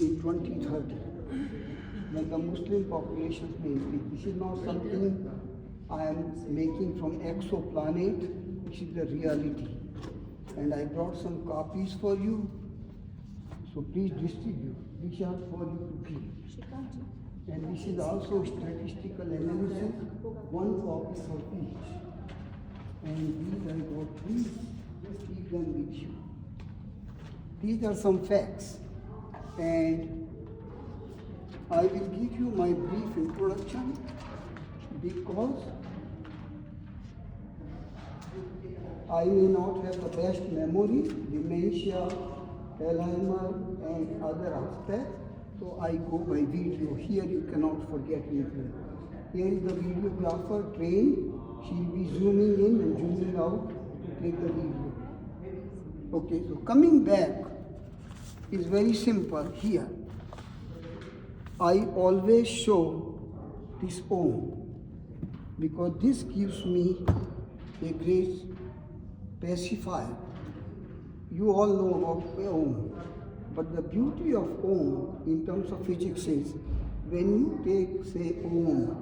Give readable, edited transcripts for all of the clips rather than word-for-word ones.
in 2030, when the Muslim populations may increase. This is not something I am making from exoplanet, which is the reality. And I brought some copies for you, so please distribute. These are for you to keep. And this is also statistical analysis, one copy for each. And these I got three, just keep them with you. These are some facts, and I will give you my brief introduction because I may not have the best memory, dementia, Alzheimer, and other aspects, so I go by video. Here you cannot forget anything. Here is the videographer trained. She will be zooming in and zooming out to take the video. Okay, so coming back is very simple here. I always show this Om because this gives me a great pacifier. You all know about Om, but the beauty of Om in terms of physics is when you take, say, Om,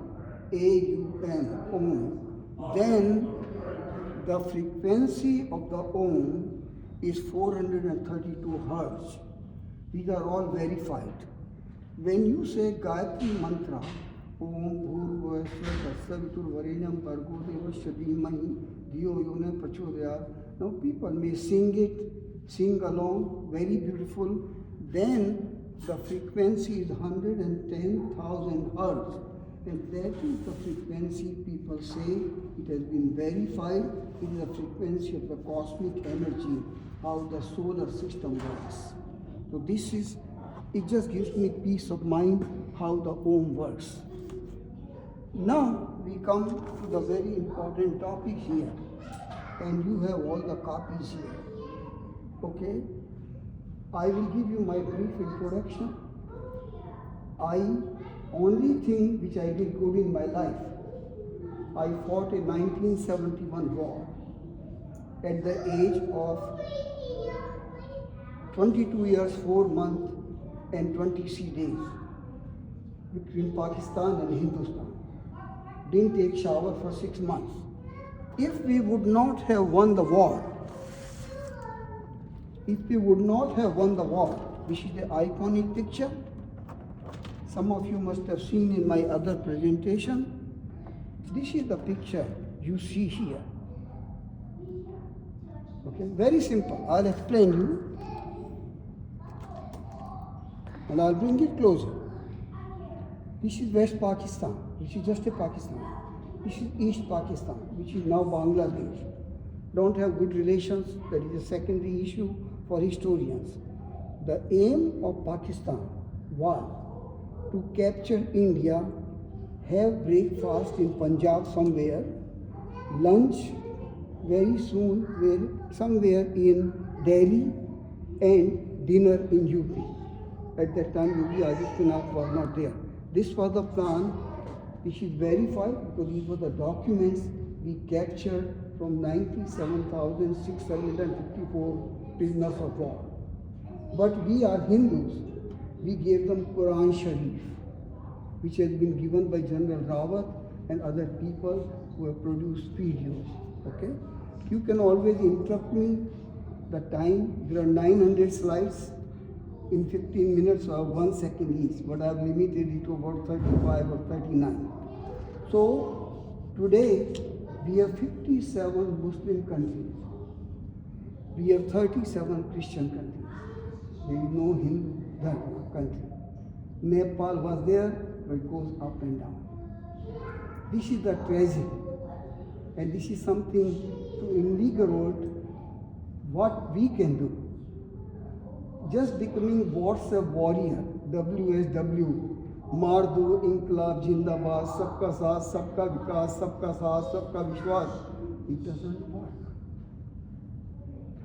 A-U-M, Om, then the frequency of the Om is 432 Hertz. These are all verified. When you say Gayatri Mantra, Om Bhurva Savitur Varenyam Bhargo Devasya Dhimahi Dhiyo Yona Prachodayat. Now people may sing it, sing along, very beautiful. Then the frequency is 110,000 Hertz. And that is the frequency people say, it has been verified, it is the frequency of the cosmic energy, how the solar system works. So this is, it just gives me peace of mind how the Om works. Now we come to the very important topic here, and you have all the copies here. Okay? I will give you my brief introduction. Only thing which I did good in my life, I fought a 1971 war at the age of 22 years, 4 months and 23 days between Pakistan and Hindustan. Didn't take shower for 6 months. If we would not have won the war, this is the iconic picture. Some of you must have seen in my other presentation. This is the picture you see here. Okay, very simple. I'll explain you. And I'll bring it closer. This is West Pakistan, which is just a Pakistan. This is East Pakistan, which is now Bangladesh. Don't have good relations, that is a secondary issue for historians. The aim of Pakistan was to capture India, have breakfast in Punjab somewhere, lunch very soon somewhere in Delhi, and dinner in UP. At that time, Yogi Adityanath was not there. This was the plan, which is verified because these were the documents we captured from 97,654 prisoners of war. But we are Hindus. We gave them Quran Sharif, which has been given by General Rawat and other people who have produced videos. Okay? You can always interrupt me. The time, there are 900 slides in 15 minutes or 1 second each, but I have limited it to about 35 or 39. So today we have 57 Muslim countries. We have 37 Christian countries. There is no Hindu dharma country. Nepal was there, but it goes up and down. This is the tragedy, and this is something to invigorate what we can do. Just becoming WhatsApp warrior, WSW, Mardo, Inqilab, Jindabad, Sabka Saath, Sabka Vikas, Sabka Saath, Sabka Vishwas, it doesn't work.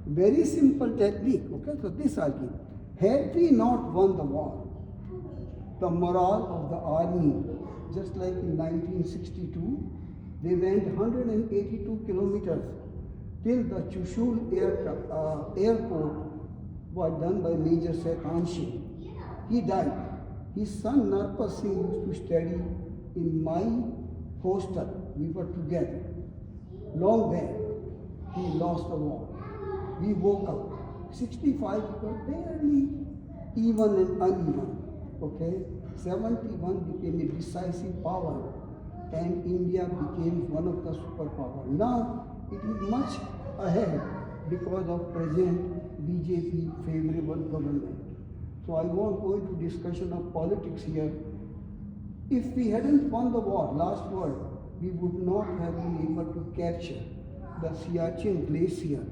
Very simple technique, okay? So this argument. Had we not won the war, the morale of the army, just like in 1962, they went 182 kilometers till the Chushul airport was done by Major Sekanshi. He died. His son Narpa Singh used to study in my hostel. We were together. Long back, he lost the war. We woke up. 65 were barely even and uneven. Okay? 71 became a decisive power and India became one of the superpowers. Now it is much ahead because of present BJP favorable government. So I won't go into discussion of politics here. If we hadn't won the war, last war, we would not have been able to capture the Siachen Glacier,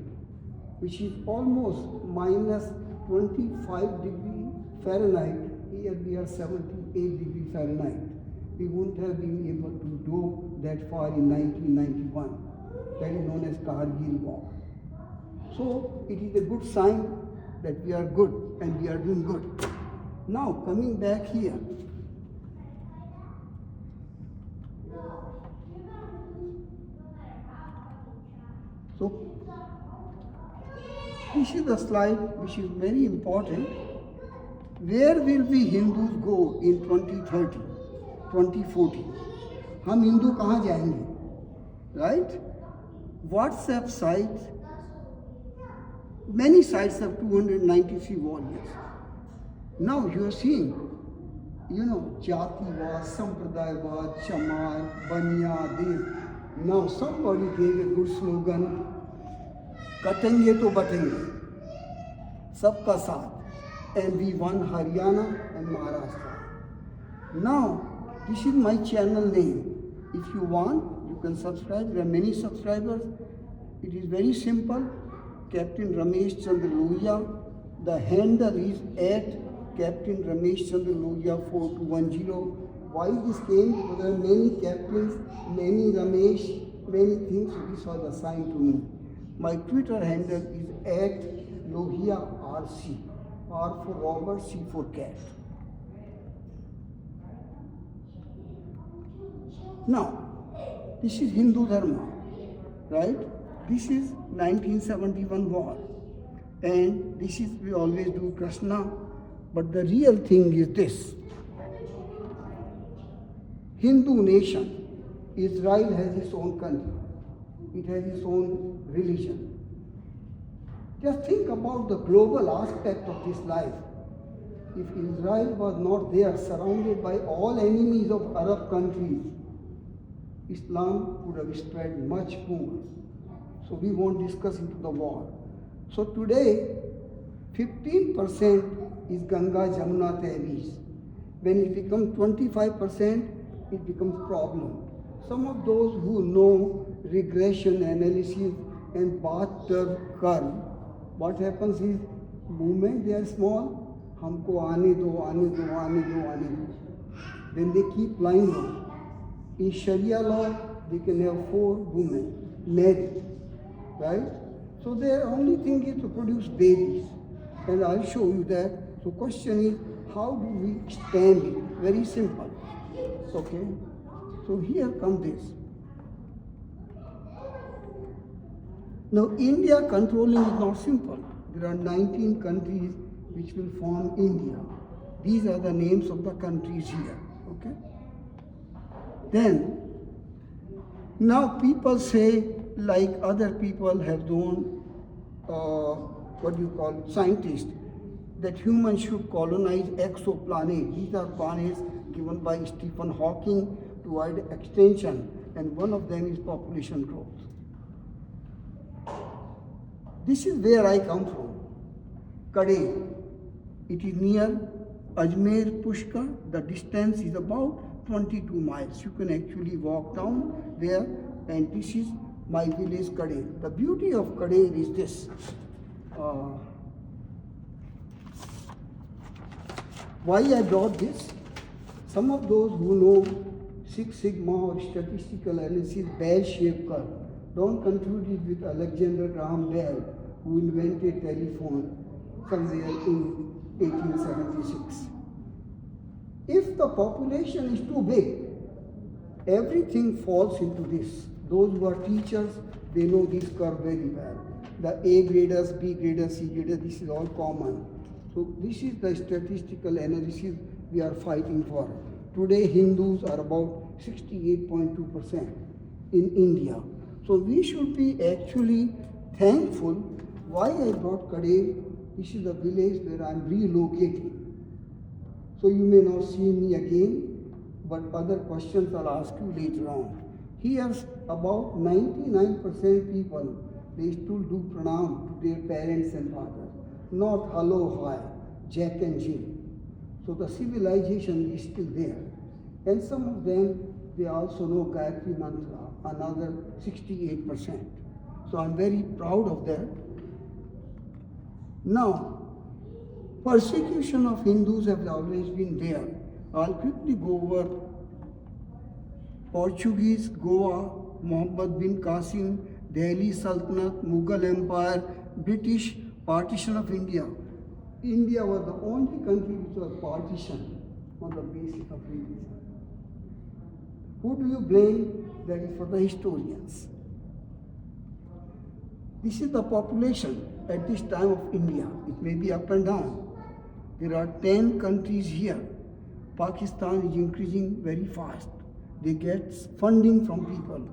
which is almost minus 25 degree Fahrenheit. Here we are 78 degree Fahrenheit. We wouldn't have been able to go that far in 1991. That is known as Kargil War. So it is a good sign that we are good and we are doing good. Now coming back here. So this is the slide which is very important. Where will we Hindus go in 2030, 2040? हम हिंदू कहाँ जाएंगे? Right? WhatsApp sites, many sites have 293 volumes. Now you are seeing, Jativad, Sampradayavad, Chamar, Banya, this. Now somebody gave a good slogan, katenge to batenge, sabka saath. And we won Haryana and Maharashtra. Now, this is my channel name. If you want, you can subscribe. There are many subscribers. It is very simple. Captain Ramesh Chandra Lohia. The handle is at Captain Ramesh Chandra Lohia 4210. Why this came? Because there are many captains, many Ramesh, many things. This was assigned to me. My Twitter handle is at Lohia RC. R for Robert, C for cat. Now, this is Hindu dharma, right? This is 1971 war. And this is, we always do Krishna. But the real thing is this. Hindu nation, Israel has its own country. It has its own religion. Just think about the global aspect of this life. If Israel was not there, surrounded by all enemies of Arab countries, Islam would have spread much more. So we won't discuss into the war. So today, 15% is Ganga Jamuna Tehrees. When it becomes 25%, it becomes problem. Some of those who know regression analysis and bathtub curve, what happens is, movement they are small, हमको आने दो, आने दो, आने दो, आने दो. Then they keep lying on. In Sharia law, they can have 4 women married, right? So their only thing is to produce babies. And I'll show you that. So question is, how do we stand it? Very simple. Okay? So here comes this. Now India controlling is not simple. There are 19 countries which will form India. These are the names of the countries here. Okay? Then, now people say, like other people have done, scientists, that humans should colonize exoplanets. These are planets given by Stephen Hawking to avoid extinction, and one of them is population growth. This is where I come from, Kadeng. It is near Ajmer Pushkar. The distance is about 22 miles. You can actually walk down there, and this is my village Kadeng. The beauty of Kadeng is this. Why I brought this? Some of those who know Six Sigma or statistical analysis, bell-shaped curve, don't confuse it with Alexander Graham Bell, who invented telephone somewhere in 1876. If the population is too big, everything falls into this. Those who are teachers, they know this curve very well. The A graders, B graders, C graders, this is all common. So this is the statistical analysis we are fighting for. Today Hindus are about 68.2% in India. So we should be actually thankful. Why I brought Kadev? This is the village where I am relocating. So you may not see me again, but other questions I'll ask you later on. Here about 99% people, they still do pranam to their parents and fathers. Not hello, hi, Jack and Jill. So the civilization is still there. And some of them, they also know Gayatri Mantra, another 68%. So I'm very proud of that. Now, persecution of Hindus has always been there. I'll quickly go over Portuguese, Goa, Muhammad bin Qasim, Delhi Sultanate, Mughal Empire, British, partition of India. India was the only country which was partitioned on the basis of religion. Who do you blame? That is for the historians. This is the population at this time of India. It may be up and down. There are 10 countries here. Pakistan is increasing very fast. They get funding from people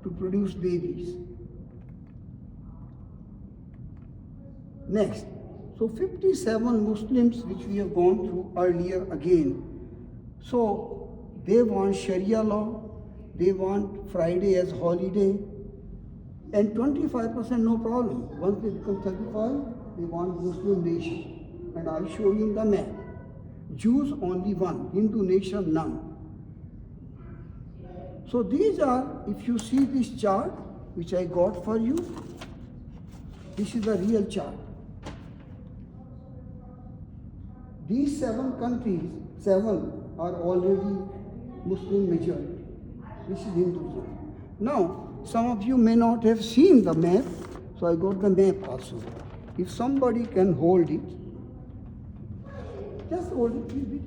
to produce babies. Next, so 57 Muslims which we have gone through earlier again. So they want Sharia law, they want Friday as holiday, and 25% no problem. Once they become 35, they want Muslim nation. And I'll show you the map. Jews only one, Hindu nation none. So these are, if you see this chart, which I got for you, this is the real chart. These 7 countries, 7 are already Muslim majority. This is Hinduism. Now, some of you may not have seen the map, so I got the map also. If somebody can hold it, just hold it, please.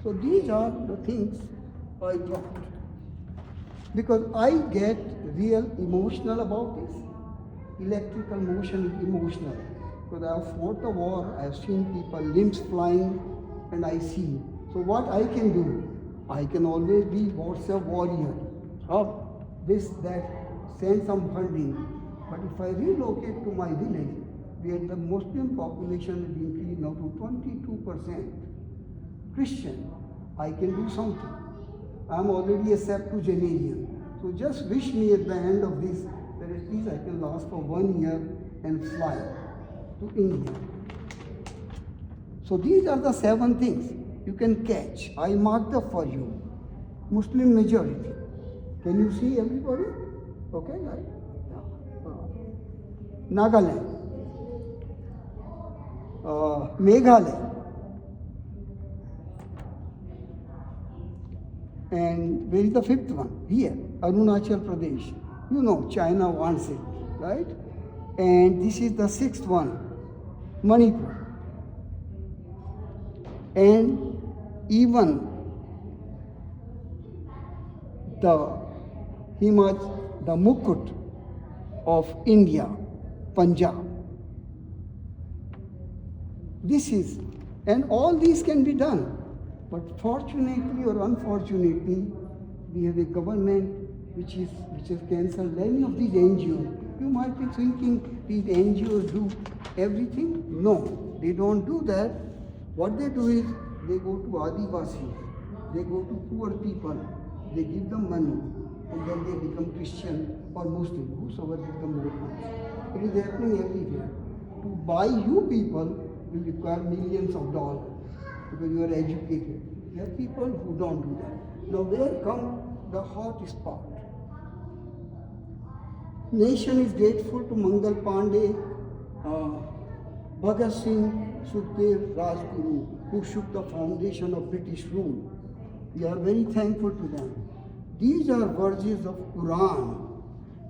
So these are the things I brought. Because I get real emotional about this. Electrical motion is emotional. Because I have fought a war, I have seen people, limbs flying, and I see. So what I can do, I can always be WhatsApp warrior. Of this, that, send some funding. But if I relocate to my village, where the Muslim population is increased now to 22% Christian, I can do something. I'm already a septuagenarian. So just wish me at the end of this that at least I can last for 1 year and fly to India. So these are the 7 things you can catch. I marked up for you. Muslim majority. Can you see everybody? Okay, right? Yeah. Nagaland. Meghalaya. And where is the 5th one? Here, Arunachal Pradesh. You know, China wants it, right? And this is the 6th one, Manipur. And even the the Mukut of India, Punjab. This is, and all these can be done. But fortunately or unfortunately, we have a government which has cancelled many of these NGOs. You might be thinking these NGOs do everything. No, they don't do that. What they do is they go to Adivasis, they go to poor people, they give them money, and then they become Christian or Muslim, whosoever become Muslims. It is happening everywhere. To buy you people will require millions of dollars because you are educated. There are people who don't do that. Now where comes the hottest part? Nation is grateful to Mangal Pandey, Bhagat Singh, Sukhdev, Rajguru, who shook the foundation of British rule. We are very thankful to them. These are verses of Quran,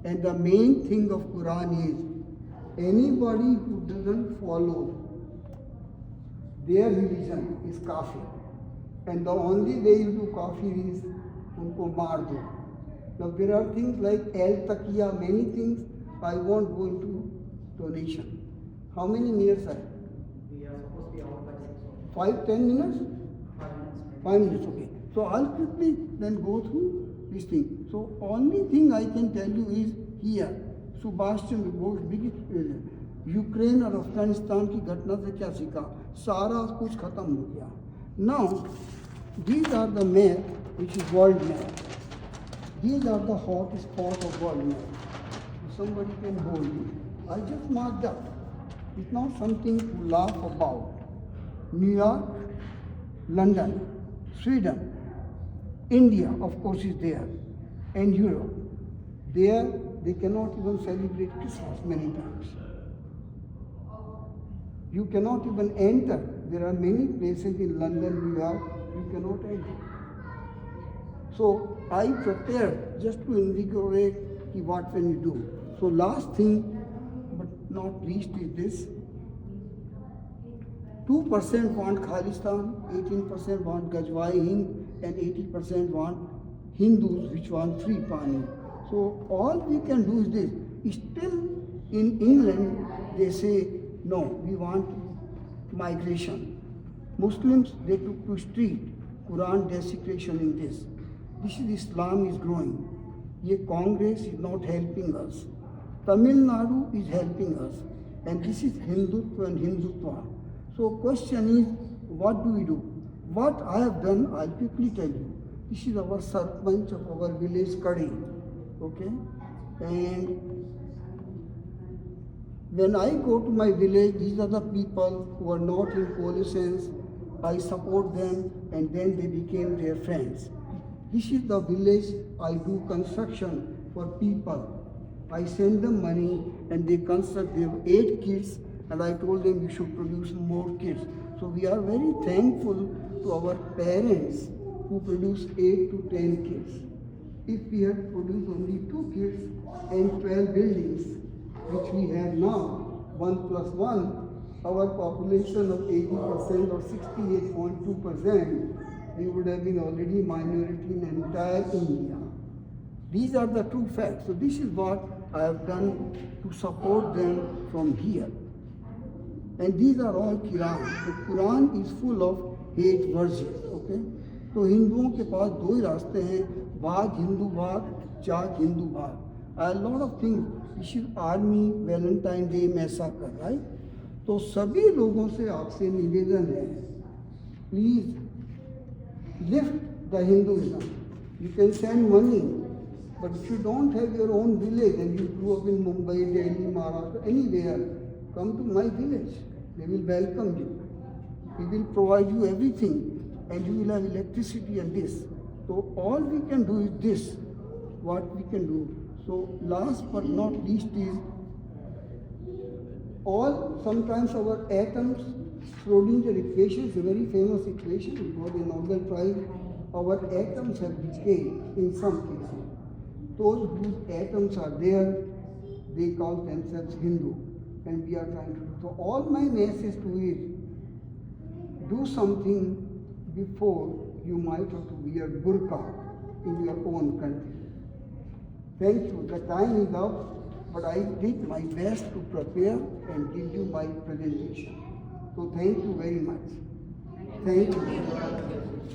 and the main thing of Quran is anybody who doesn't follow their religion is kafir, and the only way you do kafir is unko maar do. Now there are things like al-taqiyya, many things. I won't go into donation. How many minutes are? We are supposed to be 5-10 minutes? 5 minutes, okay. So I'll quickly then go through this thing. So only thing I can tell you is here, Subhash Chandra Bose बिगित Ukraine और अफगानिस्तान की घटना से क्या सीखा, सारा कुछ खत्म हो गया. Now these are the map which is world map. These are the hot spots of world map. Somebody can hold it. I just marked up. It's not something to laugh about. New York, London, Sweden, India, of course, is there, and Europe. There, they cannot even celebrate Christmas many times. You cannot even enter. There are many places in London, New York, you cannot enter. So I prepared just to invigorate what can you do. So last thing, but not least, is this. 2% want Khalistan, 18% want Gajwai Hind, and 80% want Hindus which want free pani. So all we can do is this. Still in England they say, no, we want migration. Muslims, they took to street, Quran desecration in this. This is Islam is growing. Ye Congress is not helping us. Tamil Nadu is helping us. And this is Hindutva and Hindutva. So question is, what do we do? What I have done, I'll quickly tell you. This is our sarpanch of our village, Kadi. Okay? And when I go to my village, these are the people who are not in coalitions. I support them and then they became their friends. This is the village I do construction for people. I send them money and they construct. They have 8 kids and I told them you should produce more kids. So we are very thankful to our parents who produce 8 to 10 kids. If we had produced only 2 kids and 12 buildings, which we have now, 1 plus 1, our population of 80% or 68.2%, we would have been already minority in entire India. These are the true facts. So this is what I have done to support them from here. And these are all Quran. The Quran is full of hate verses. Okay? तो हिंदुओं के पास 2 ही रास्ते हैं, भाग हिंदू भाग, चाक हिंदू भाग. A lot of things. This is army Valentine day में ऐसा कर रहा है. तो सभी लोगों से आपसे निवेदन है, please lift the Hinduism. You can send money, but if you don't have your own village and you grew up in Mumbai, Delhi, Maharashtra, anywhere, come to my village. They will welcome you. We will provide you everything and you will have electricity and this. So all we can do is this, what we can do. So last but not least is, sometimes our atoms, Schrodinger equation is a very famous equation, it got a Nobel Prize. Our atoms have decayed in some cases. Those whose atoms are there, they call themselves Hindu, and we are trying to do. So all my message to is, do something before you might have to wear burqa in your own country. Thank you. The time is up, but I did my best to prepare and give you my presentation. So thank you very much. Thank you.